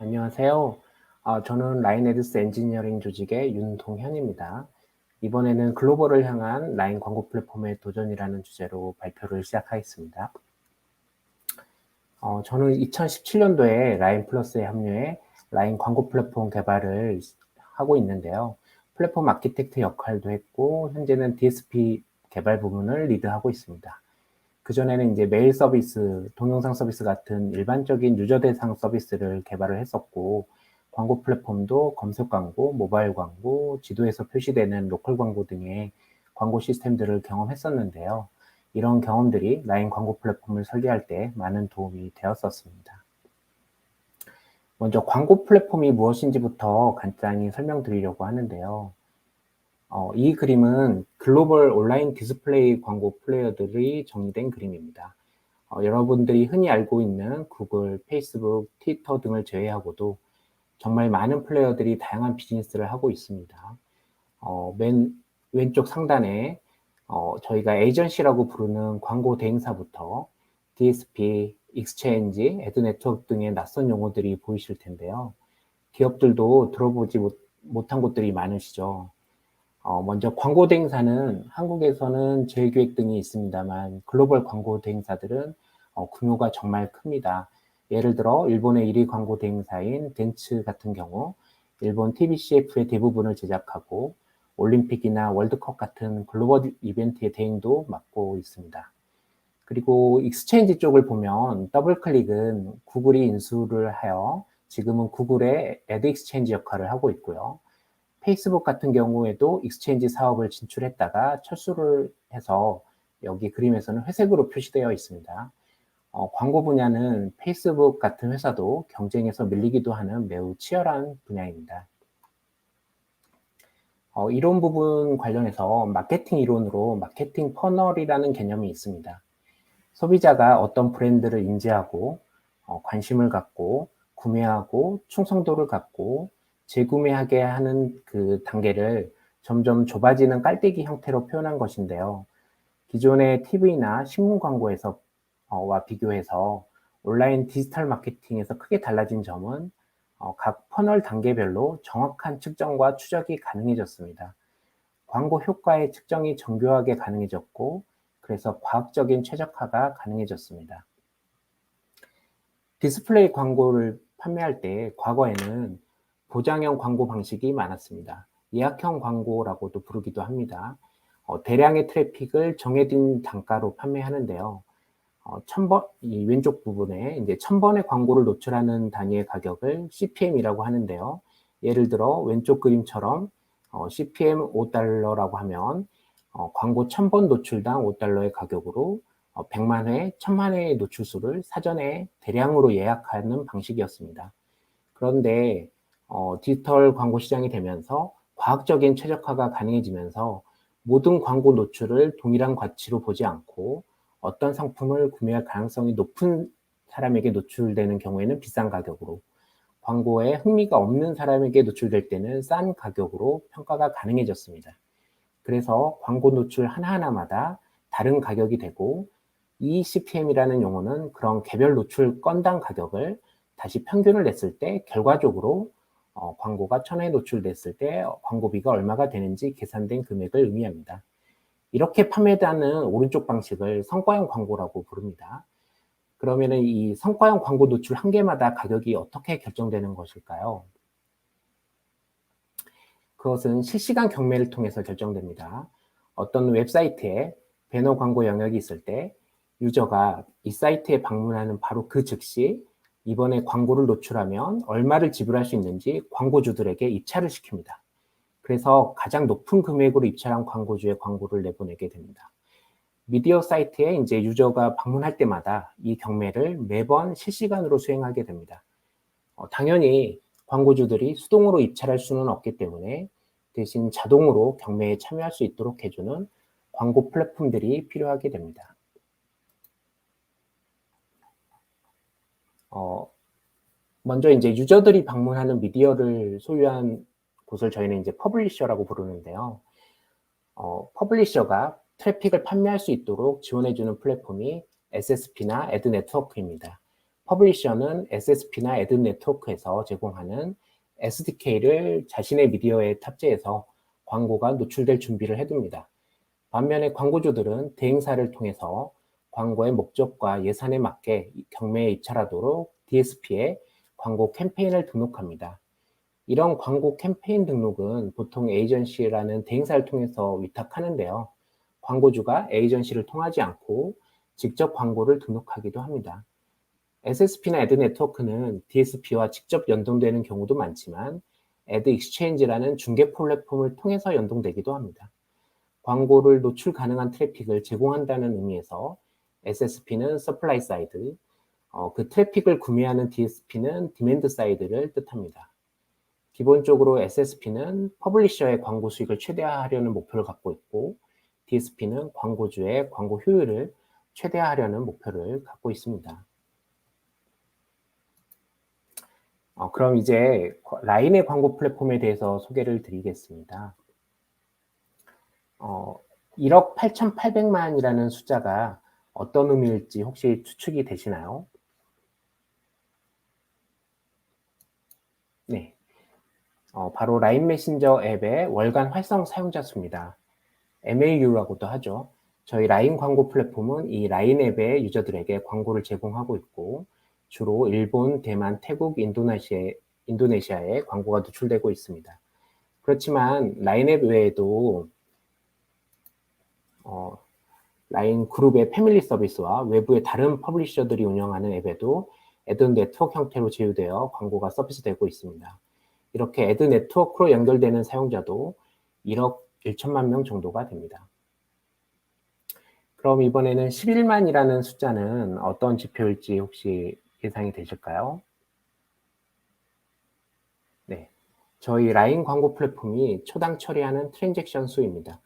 안녕하세요. 저는 라인에드스 엔지니어링 조직의 윤동현입니다. 이번에는 글로벌을 향한 라인 광고 플랫폼의 도전이라는 주제로 발표를 시작하겠습니다. 저는 2017년도에 라인 플러스에 합류해 라인 광고 플랫폼 개발을 하고 있는데요. 플랫폼 아키텍트 역할도 했고, 현재는 DSP 개발 부분을 리드하고 있습니다. 그전에는 이제 메일 서비스, 동영상 서비스 같은 일반적인 유저 대상 서비스를 개발을 했었고, 광고 플랫폼도 검색 광고, 모바일 광고, 지도에서 표시되는 로컬 광고 등의 광고 시스템들을 경험했었는데요. 이런 경험들이 라인 광고 플랫폼을 설계할 때 많은 도움이 되었었습니다. 먼저 광고 플랫폼이 무엇인지부터 간단히 설명드리려고 하는데요. 이 그림은 글로벌 온라인 디스플레이 광고 플레이어들이 정리된 그림입니다. 여러분들이 흔히 알고 있는 구글, 페이스북, 트위터 등을 제외하고도 정말 많은 플레이어들이 다양한 비즈니스를 하고 있습니다. 맨 왼쪽 상단에 저희가 에이전시라고 부르는 광고 대행사부터 DSP, 익스체인지, 애드네트워크 등의 낯선 용어들이 보이실 텐데요. 기업들도 들어보지 못한 곳들이 많으시죠. 먼저 광고 대행사는 한국에서는 제휴기획 등이 있습니다만 글로벌 광고 대행사들은 규모가 정말 큽니다. 예를 들어 일본의 1위 광고 대행사인 덴츠 같은 경우 일본 TBCF의 대부분을 제작하고 올림픽이나 월드컵 같은 글로벌 이벤트의 대행도 맡고 있습니다. 그리고 익스체인지 쪽을 보면 더블클릭은 구글이 인수를 하여 지금은 구글의 애드 익스체인지 역할을 하고 있고요. 페이스북 같은 경우에도 익스체인지 사업을 진출했다가 철수를 해서 여기 그림에서는 회색으로 표시되어 있습니다. 광고 분야는 페이스북 같은 회사도 경쟁에서 밀리기도 하는 매우 치열한 분야입니다. 이론 부분 관련해서 마케팅 이론으로 마케팅 퍼널이라는 개념이 있습니다. 소비자가 어떤 브랜드를 인지하고 관심을 갖고 구매하고 충성도를 갖고 재구매하게 하는 그 단계를 점점 좁아지는 깔때기 형태로 표현한 것인데요. 기존의 TV나 신문 광고에서 와 비교해서 온라인 디지털 마케팅에서 크게 달라진 점은 각 퍼널 단계별로 정확한 측정과 추적이 가능해졌습니다. 광고 효과의 측정이 정교하게 가능해졌고, 그래서 과학적인 최적화가 가능해졌습니다. 디스플레이 광고를 판매할 때 과거에는 보장형 광고 방식이 많았습니다. 예약형 광고라고도 부르기도 합니다. 대량의 트래픽을 정해진 단가로 판매하는데요. 이 왼쪽 부분에 이제 1000번의 광고를 노출하는 단위의 가격을 CPM이라고 하는데요. 예를 들어 왼쪽 그림처럼 CPM $5라고 하면 광고 1000번 노출당 $5의 가격으로 100만 회, 1000만 회의 노출수를 사전에 대량으로 예약하는 방식이었습니다. 그런데 디지털 광고 시장이 되면서 과학적인 최적화가 가능해지면서 모든 광고 노출을 동일한 가치로 보지 않고 어떤 상품을 구매할 가능성이 높은 사람에게 노출되는 경우에는 비싼 가격으로, 광고에 흥미가 없는 사람에게 노출될 때는 싼 가격으로 평가가 가능해졌습니다. 그래서 광고 노출 하나하나마다 다른 가격이 되고, 이 CPM이라는 용어는 그런 개별 노출 건당 가격을 다시 평균을 냈을 때 결과적으로 광고가 1000회 노출됐을 때 광고비가 얼마가 되는지 계산된 금액을 의미합니다. 이렇게 판매되는 오른쪽 방식을 성과형 광고라고 부릅니다. 그러면 이 성과형 광고 노출 한 개마다 가격이 어떻게 결정되는 것일까요? 그것은 실시간 경매를 통해서 결정됩니다. 어떤 웹사이트에 배너 광고 영역이 있을 때 유저가 이 사이트에 방문하는 바로 그 즉시 이번에 광고를 노출하면 얼마를 지불할 수 있는지 광고주들에게 입찰을 시킵니다. 그래서 가장 높은 금액으로 입찰한 광고주의 광고를 내보내게 됩니다. 미디어 사이트에 이제 유저가 방문할 때마다 이 경매를 매번 실시간으로 수행하게 됩니다. 당연히 광고주들이 수동으로 입찰할 수는 없기 때문에 대신 자동으로 경매에 참여할 수 있도록 해주는 광고 플랫폼들이 필요하게 됩니다. 먼저 이제 유저들이 방문하는 미디어를 소유한 곳을 저희는 이제 퍼블리셔라고 부르는데요. 퍼블리셔가 트래픽을 판매할 수 있도록 지원해주는 플랫폼이 SSP나 애드 네트워크입니다. 퍼블리셔는 SSP나 애드 네트워크에서 제공하는 SDK를 자신의 미디어에 탑재해서 광고가 노출될 준비를 해둡니다. 반면에 광고주들은 대행사를 통해서 광고의 목적과 예산에 맞게 경매에 입찰하도록 DSP에 광고 캠페인을 등록합니다. 이런 광고 캠페인 등록은 보통 에이전시라는 대행사를 통해서 위탁하는데요. 광고주가 에이전시를 통하지 않고 직접 광고를 등록하기도 합니다. SSP나 애드 네트워크는 DSP와 직접 연동되는 경우도 많지만 애드 익스체인지라는 중개 플랫폼을 통해서 연동되기도 합니다. 광고를 노출 가능한 트래픽을 제공한다는 의미에서 SSP는 서플라이 사이드, 그 트래픽을 구매하는 DSP는 디맨드 사이드를 뜻합니다. 기본적으로 SSP는 퍼블리셔의 광고 수익을 최대화하려는 목표를 갖고 있고 DSP는 광고주의 광고 효율을 최대화하려는 목표를 갖고 있습니다. 그럼 이제 라인의 광고 플랫폼에 대해서 소개를 드리겠습니다. 1억 8,800만이라는 숫자가 어떤 의미일지 혹시 추측이 되시나요? 네, 바로 라인 메신저 앱의 월간 활성 사용자 수입니다. MAU라고도 하죠. 저희 라인 광고 플랫폼은 이 라인 앱의 유저들에게 광고를 제공하고 있고 주로 일본, 대만, 태국, 인도네시아에 광고가 노출되고 있습니다. 그렇지만 라인 앱 외에도 라인 그룹의 패밀리 서비스와 외부의 다른 퍼블리셔들이 운영하는 앱에도 애드 네트워크 형태로 제휴되어 광고가 서비스되고 있습니다. 이렇게 애드 네트워크로 연결되는 사용자도 1억 1천만 명 정도가 됩니다. 그럼 이번에는 11만이라는 숫자는 어떤 지표일지 혹시 예상이 되실까요? 네, 저희 라인 광고 플랫폼이 초당 처리하는 트랜잭션 수입니다.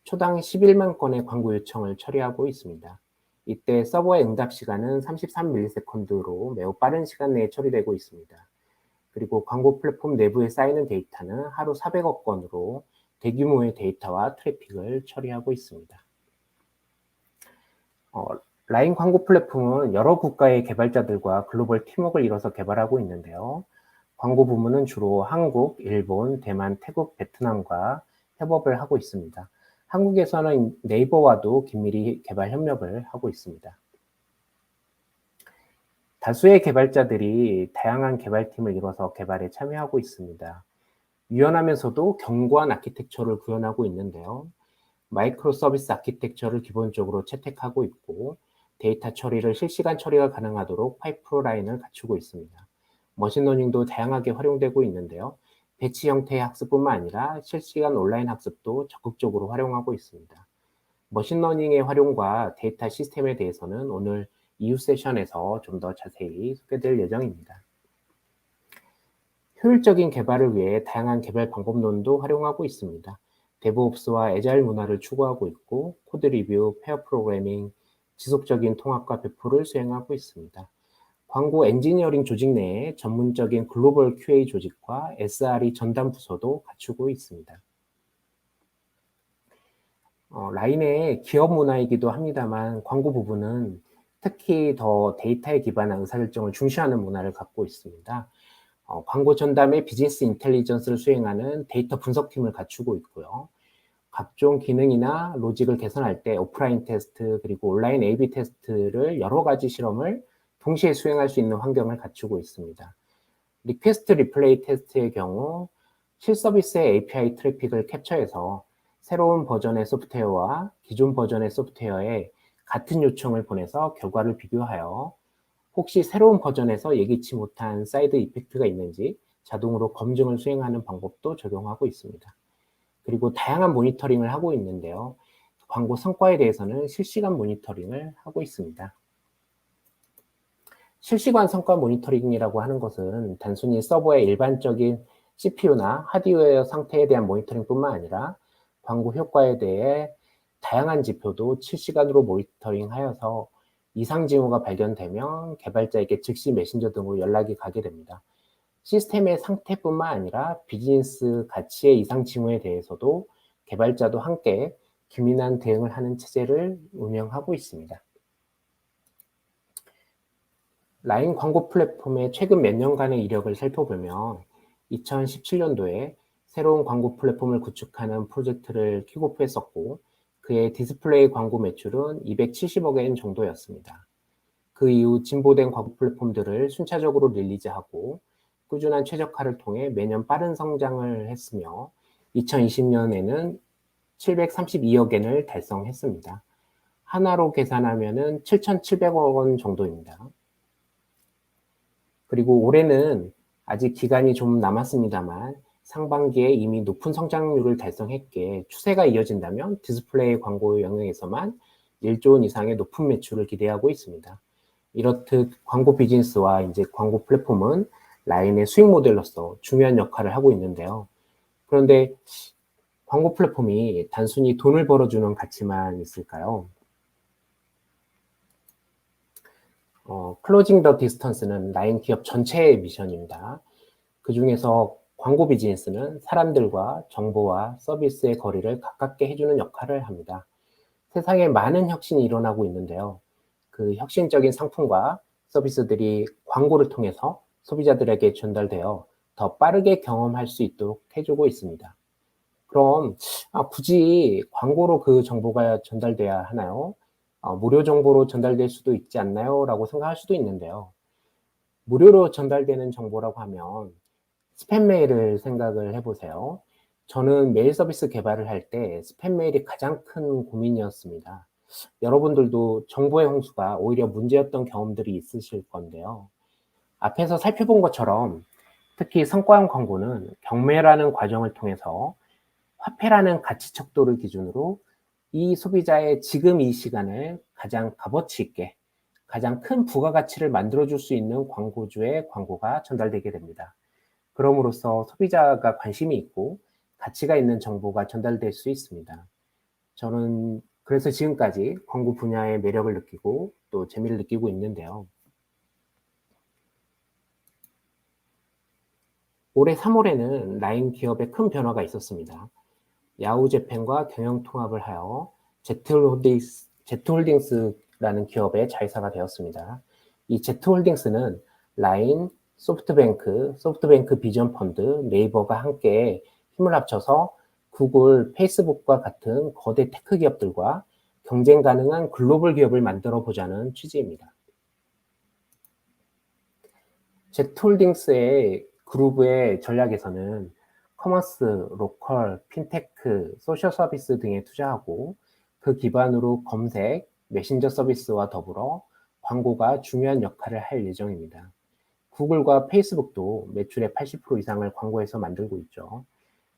초당 11만 건의 광고 요청을 처리하고 있습니다. 이때 서버의 응답 시간은 33ms로 매우 빠른 시간 내에 처리되고 있습니다. 그리고 광고 플랫폼 내부에 쌓이는 데이터는 하루 400억 건으로 대규모의 데이터와 트래픽을 처리하고 있습니다. 라인 광고 플랫폼은 여러 국가의 개발자들과 글로벌 팀워크를 이뤄서 개발하고 있는데요. 광고 부문은 주로 한국, 일본, 대만, 태국, 베트남과 협업을 하고 있습니다. 한국에서는 네이버와도 긴밀히 개발 협력을 하고 있습니다. 다수의 개발자들이 다양한 개발팀을 이뤄서 개발에 참여하고 있습니다. 유연하면서도 견고한 아키텍처를 구현하고 있는데요. 마이크로 서비스 아키텍처를 기본적으로 채택하고 있고 데이터 처리를 실시간 처리가 가능하도록 파이프라인을 갖추고 있습니다. 머신러닝도 다양하게 활용되고 있는데요. 배치 형태의 학습뿐만 아니라 실시간 온라인 학습도 적극적으로 활용하고 있습니다. 머신러닝의 활용과 데이터 시스템에 대해서는 오늘 이후 세션에서 좀 더 자세히 소개될 예정입니다. 효율적인 개발을 위해 다양한 개발 방법론도 활용하고 있습니다. 데브옵스와 애자일 문화를 추구하고 있고 코드 리뷰, 페어 프로그래밍, 지속적인 통합과 배포를 수행하고 있습니다. 광고 엔지니어링 조직 내에 전문적인 글로벌 QA 조직과 SRE 전담 부서도 갖추고 있습니다. 라인의 기업 문화이기도 합니다만 광고 부분은 특히 더 데이터에 기반한 의사결정을 중시하는 문화를 갖고 있습니다. 광고 전담의 비즈니스 인텔리전스를 수행하는 데이터 분석팀을 갖추고 있고요. 각종 기능이나 로직을 개선할 때 오프라인 테스트 그리고 온라인 A/B 테스트를 여러 가지 실험을 동시에 수행할 수 있는 환경을 갖추고 있습니다. 리퀘스트 리플레이 테스트의 경우 실서비스의 API 트래픽을 캡처해서 새로운 버전의 소프트웨어와 기존 버전의 소프트웨어에 같은 요청을 보내서 결과를 비교하여 혹시 새로운 버전에서 예기치 못한 사이드 이펙트가 있는지 자동으로 검증을 수행하는 방법도 적용하고 있습니다. 그리고 다양한 모니터링을 하고 있는데요. 광고 성과에 대해서는 실시간 모니터링을 하고 있습니다. 실시간 성과 모니터링이라고 하는 것은 단순히 서버의 일반적인 CPU나 하드웨어 상태에 대한 모니터링뿐만 아니라 광고 효과에 대해 다양한 지표도 실시간으로 모니터링하여서 이상 징후가 발견되면 개발자에게 즉시 메신저 등으로 연락이 가게 됩니다. 시스템의 상태뿐만 아니라 비즈니스 가치의 이상 징후에 대해서도 개발자도 함께 기민한 대응을 하는 체제를 운영하고 있습니다. 라인 광고 플랫폼의 최근 몇 년간의 이력을 살펴보면 2017년도에 새로운 광고 플랫폼을 구축하는 프로젝트를 킥오프했었고 그의 디스플레이 광고 매출은 270억 엔 정도였습니다. 그 이후 진보된 광고 플랫폼들을 순차적으로 릴리즈하고 꾸준한 최적화를 통해 매년 빠른 성장을 했으며 2020년에는 732억 엔을 달성했습니다. 하나로 계산하면 7,700억 원 정도입니다. 그리고 올해는 아직 기간이 좀 남았습니다만 상반기에 이미 높은 성장률을 달성했기에 추세가 이어진다면 디스플레이 광고 영역에서만 1조 원 이상의 높은 매출을 기대하고 있습니다. 이렇듯 광고 비즈니스와 이제 광고 플랫폼은 라인의 수익 모델로서 중요한 역할을 하고 있는데요. 그런데 광고 플랫폼이 단순히 돈을 벌어주는 가치만 있을까요? 클로징 더 디스턴스는 라인 기업 전체의 미션입니다. 그 중에서 광고 비즈니스는 사람들과 정보와 서비스의 거리를 가깝게 해주는 역할을 합니다. 세상에 많은 혁신이 일어나고 있는데요. 그 혁신적인 상품과 서비스들이 광고를 통해서 소비자들에게 전달되어 더 빠르게 경험할 수 있도록 해주고 있습니다. 그럼 굳이 광고로 그 정보가 전달돼야 하나요? 무료 정보로 전달될 수도 있지 않나요? 라고 생각할 수도 있는데요. 무료로 전달되는 정보라고 하면 스팸 메일을 생각을 해보세요. 저는 메일 서비스 개발을 할 때 스팸 메일이 가장 큰 고민이었습니다. 여러분들도 정보의 홍수가 오히려 문제였던 경험들이 있으실 건데요. 앞에서 살펴본 것처럼 특히 성과형 광고는 경매라는 과정을 통해서 화폐라는 가치 척도를 기준으로 이 소비자의 지금 이 시간을 가장 값어치 있게 가장 큰 부가가치를 만들어줄 수 있는 광고주의 광고가 전달되게 됩니다. 그럼으로써 소비자가 관심이 있고 가치가 있는 정보가 전달될 수 있습니다. 저는 그래서 지금까지 광고 분야의 매력을 느끼고 또 재미를 느끼고 있는데요. 올해 3월에는 라인 기업에 큰 변화가 있었습니다. 야후재팬과 경영 통합을 하여 제트홀딩스라는 기업의 자회사가 되었습니다. 이 제트홀딩스는 라인, 소프트뱅크 비전펀드, 네이버가 함께 힘을 합쳐서 구글, 페이스북과 같은 거대 테크 기업들과 경쟁 가능한 글로벌 기업을 만들어 보자는 취지입니다. 제트홀딩스의 그룹의 전략에서는 커머스, 로컬, 핀테크, 소셜 서비스 등에 투자하고 그 기반으로 검색, 메신저 서비스와 더불어 광고가 중요한 역할을 할 예정입니다. 구글과 페이스북도 매출의 80% 이상을 광고에서 만들고 있죠.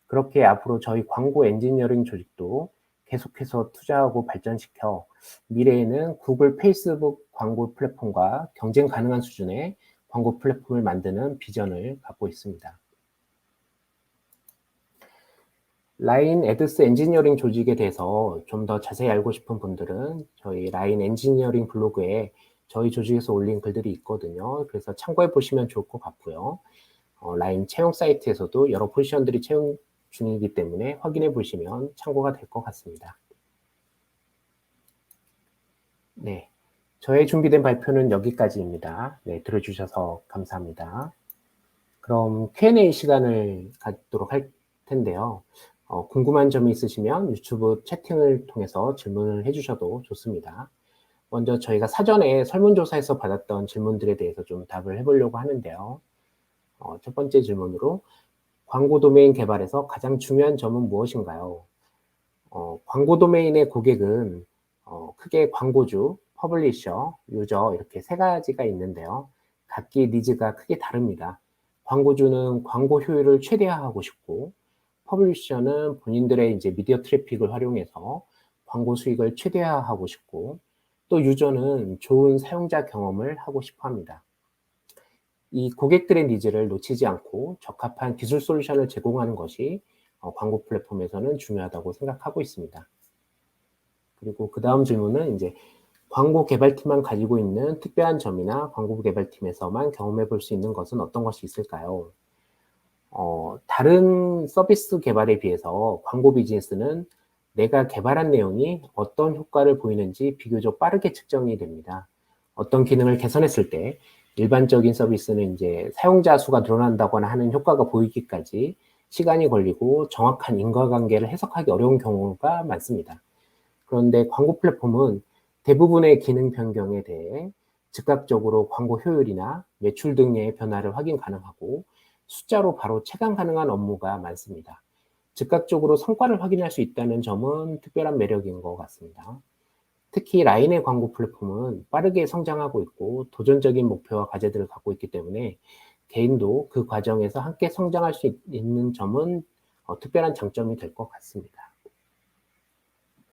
그렇게 앞으로 저희 광고 엔지니어링 조직도 계속해서 투자하고 발전시켜 미래에는 구글, 페이스북 광고 플랫폼과 경쟁 가능한 수준의 광고 플랫폼을 만드는 비전을 갖고 있습니다. 라인 애드스 엔지니어링 조직에 대해서 좀 더 자세히 알고 싶은 분들은 저희 라인 엔지니어링 블로그에 저희 조직에서 올린 글들이 있거든요. 그래서 참고해 보시면 좋을 것 같고요. 라인 채용 사이트에서도 여러 포지션들이 채용 중이기 때문에 확인해 보시면 참고가 될 것 같습니다. 네, 저의 준비된 발표는 여기까지입니다. 네, 들어주셔서 감사합니다. 그럼 Q&A 시간을 갖도록 할 텐데요. 궁금한 점이 있으시면 유튜브 채팅을 통해서 질문을 해주셔도 좋습니다. 먼저 저희가 사전에 설문조사에서 받았던 질문들에 대해서 좀 답을 해보려고 하는데요. 첫 번째 질문으로 광고 도메인 개발에서 가장 중요한 점은 무엇인가요? 광고 도메인의 고객은 크게 광고주, 퍼블리셔, 유저 이렇게 세 가지가 있는데요. 각기 니즈가 크게 다릅니다. 광고주는 광고 효율을 최대화하고 싶고 퍼블리셔는 본인들의 이제 미디어 트래픽을 활용해서 광고 수익을 최대화하고 싶고 또 유저는 좋은 사용자 경험을 하고 싶어 합니다. 이 고객들의 니즈를 놓치지 않고 적합한 기술 솔루션을 제공하는 것이 광고 플랫폼에서는 중요하다고 생각하고 있습니다. 그리고 그 다음 질문은 이제 광고 개발팀만 가지고 있는 특별한 점이나 광고 개발팀에서만 경험해 볼 수 있는 것은 어떤 것이 있을까요? 다른 서비스 개발에 비해서 광고 비즈니스는 내가 개발한 내용이 어떤 효과를 보이는지 비교적 빠르게 측정이 됩니다. 어떤 기능을 개선했을 때 일반적인 서비스는 이제 사용자 수가 늘어난다거나 하는 효과가 보이기까지 시간이 걸리고 정확한 인과관계를 해석하기 어려운 경우가 많습니다. 그런데 광고 플랫폼은 대부분의 기능 변경에 대해 즉각적으로 광고 효율이나 매출 등의 변화를 확인 가능하고 숫자로 바로 체감 가능한 업무가 많습니다. 즉각적으로 성과를 확인할 수 있다는 점은 특별한 매력인 것 같습니다. 특히 라인의 광고 플랫폼은 빠르게 성장하고 있고 도전적인 목표와 과제들을 갖고 있기 때문에 개인도 그 과정에서 함께 성장할 수 있는 점은 특별한 장점이 될 것 같습니다.